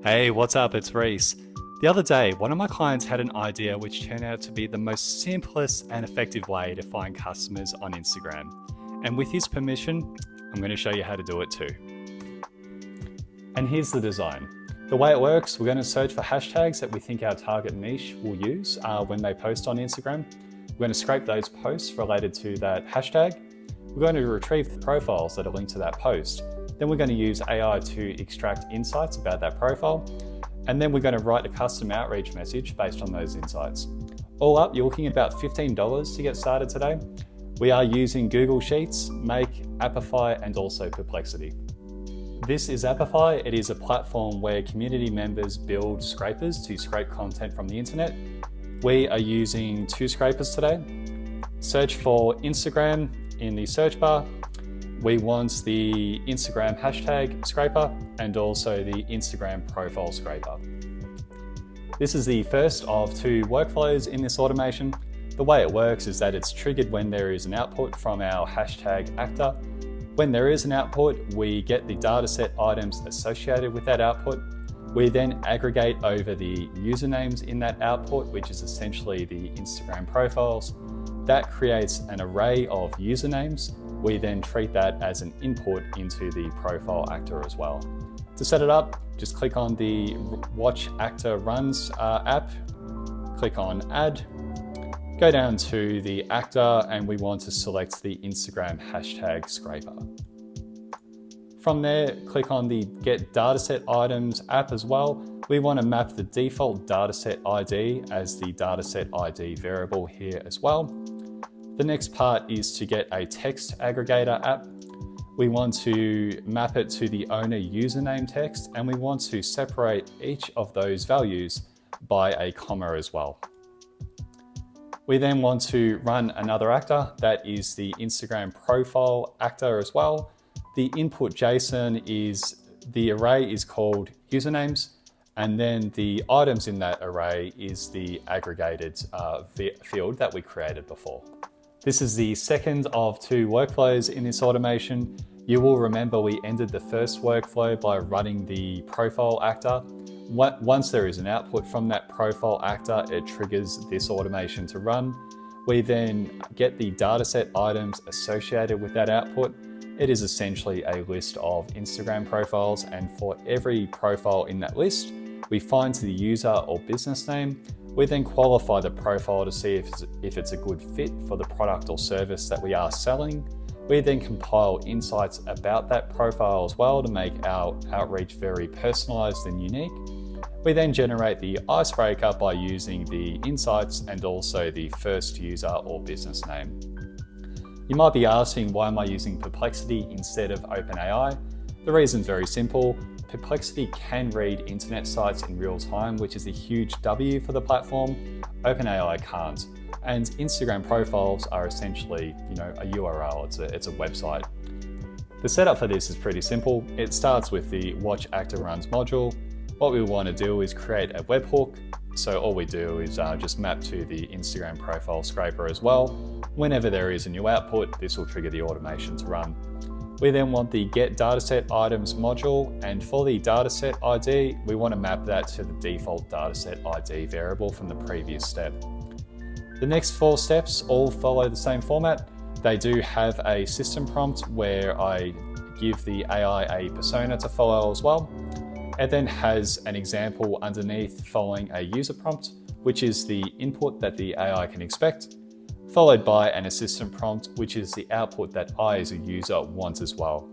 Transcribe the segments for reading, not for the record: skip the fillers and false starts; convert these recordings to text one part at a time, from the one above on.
Hey, what's up? It's Reese. The other day, one of my clients had an idea which turned out to be the most simplest and effective way to find customers on Instagram. And with his permission, I'm going to show you how to do it too. And here's the design. The way it works, we're going to search for hashtags that we think our target niche will use when they post on Instagram. We're going to scrape those posts related to that hashtag. We're going to retrieve the profiles that are linked to that post. Then we're going to use AI to extract insights about that profile. And then we're going to write a custom outreach message based on those insights. All up, you're looking at about $15 to get started today. We are using Google Sheets, Make, Apify, and also Perplexity. This is Apify. It is a platform where community members build scrapers to scrape content from the internet. We are using two scrapers today. Search for Instagram in the search bar. We want the Instagram hashtag scraper and also the Instagram profile scraper. This is the first of two workflows in this automation. The way it works is that it's triggered when there is an output from our hashtag actor. When there is an output, we get the dataset items associated with that output. We then aggregate over the usernames in that output, which is essentially the Instagram profiles. That creates an array of usernames. We then treat that as an input into the profile actor as well. To set it up, just click on the Watch Actor Runs app, click on Add, go down to the actor, and we want to select the Instagram hashtag scraper. From there, click on the Get Dataset Items app as well. We want to map the default dataset ID as the dataset ID variable here as well. The next part is to get a text aggregator app. We want to map it to the owner username text, and we want to separate each of those values by a comma as well. We then want to run another actor, that is the Instagram profile actor as well. The input JSON is, the array is called usernames, and then the items in that array is the aggregated field that we created before. This is the second of two workflows in this automation. You will remember we ended the first workflow by running the profile actor. Once there is an output from that profile actor, it triggers this automation to run. We then get the dataset items associated with that output. It is essentially a list of Instagram profiles, and for every profile in that list, we find the user or business name. We then qualify the profile to see if it's a good fit for the product or service that we are selling. We then compile insights about that profile as well to make our outreach very personalized and unique. We then generate the icebreaker by using the insights and also the first user or business name. You might be asking, why am I using Perplexity instead of OpenAI? The reason's very simple. Perplexity can read internet sites in real time, which is a huge W for the platform. OpenAI can't. And Instagram profiles are essentially, a URL, it's a website. The setup for this is pretty simple. It starts with the Watch Actor Runs module. What we want to do is create a webhook. So all we do is just map to the Instagram profile scraper as well. Whenever there is a new output, this will trigger the automation to run. We then want the Get Dataset Items module, and for the dataset ID, we want to map that to the default dataset ID variable from the previous step. The next four steps all follow the same format. They do have a system prompt where I give the AI a persona to follow as well. It then has an example underneath following a user prompt, which is the input that the AI can expect, followed by an assistant prompt, which is the output that I as a user want as well.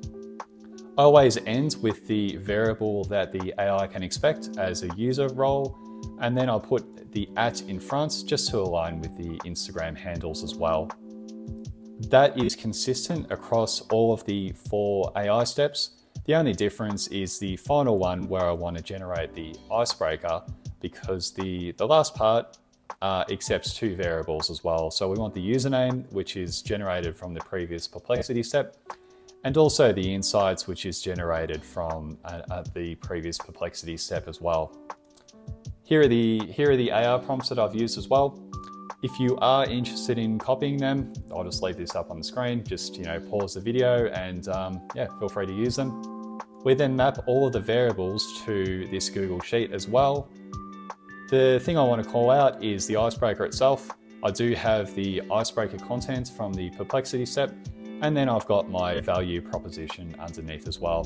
I always end with the variable that the AI can expect as a user role, and then I'll put the @ in front just to align with the Instagram handles as well. That is consistent across all of the four AI steps. The only difference is the final one where I want to generate the icebreaker, because the last part accepts two variables as well. So we want the username, which is generated from the previous Perplexity step, and also the insights, which is generated from the previous Perplexity step as well. Here are the AI prompts that I've used as well. If you are interested in copying them, I'll just leave this up on the screen. Just pause the video and feel free to use them. We then map all of the variables to this Google Sheet as well. The thing I want to call out is the icebreaker itself. I do have the icebreaker content from the perplexity step, and then I've got my value proposition underneath as well.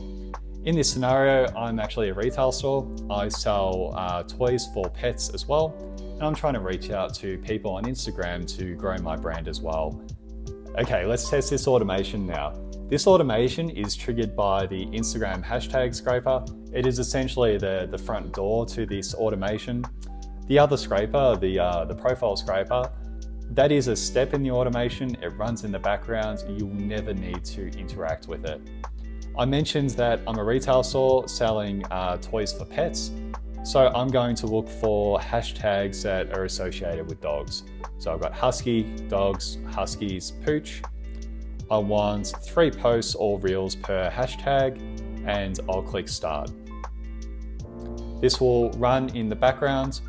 In this scenario, I'm actually a retail store. I sell toys for pets as well, and I'm trying to reach out to people on Instagram to grow my brand as well. Okay, let's test this automation now. This automation is triggered by the Instagram hashtag scraper. It is essentially the front door to this automation. The other scraper, the profile scraper, that is a step in the automation. It runs in the background. You'll never need to interact with it. I mentioned that I'm a retail store selling toys for pets. So I'm going to look for hashtags that are associated with dogs. So I've got husky, dogs, huskies, pooch. I want 3 posts or reels per hashtag, and I'll click start. This will run in the background.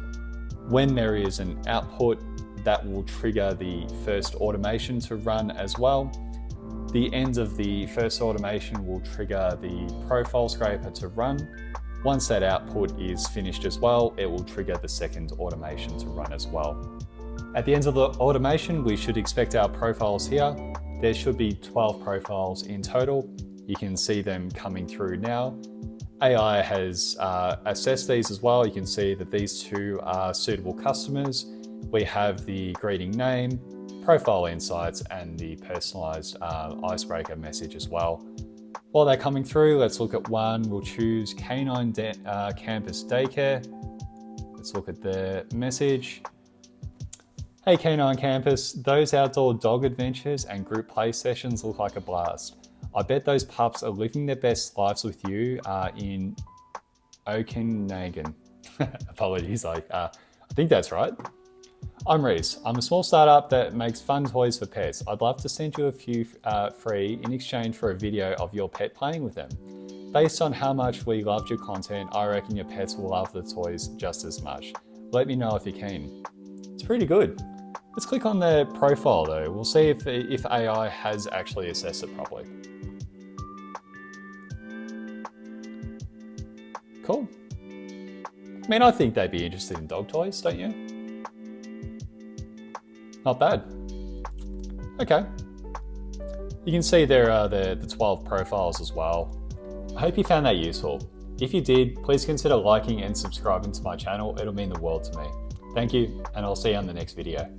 When there is an output, that will trigger the first automation to run as well. The end of the first automation will trigger the profile scraper to run. Once that output is finished as well, it will trigger the second automation to run as well. At the end of the automation, we should expect our profiles here. There should be 12 profiles in total. You can see them coming through now. AI has assessed these as well. You can see that these 2 are suitable customers. We have the greeting name, profile insights, and the personalized icebreaker message as well. While they're coming through, let's look at one. We'll choose Canine Campus Daycare. Let's look at the message. Hey Canine Campus, those outdoor dog adventures and group play sessions look like a blast. I bet those pups are living their best lives with you in Okanagan. Apologies, I think that's right. I'm Reese. I'm a small startup that makes fun toys for pets. I'd love to send you a few free in exchange for a video of your pet playing with them. Based on how much we loved your content, I reckon your pets will love the toys just as much. Let me know if you're keen. It's pretty good. Let's click on their profile though. We'll see if AI has actually assessed it properly. Cool. I mean, I think they'd be interested in dog toys, don't you? Not bad. Okay. You can see there are the 12 profiles as well. I hope you found that useful. If you did, please consider liking and subscribing to my channel. It'll mean the world to me. Thank you, and I'll see you on the next video.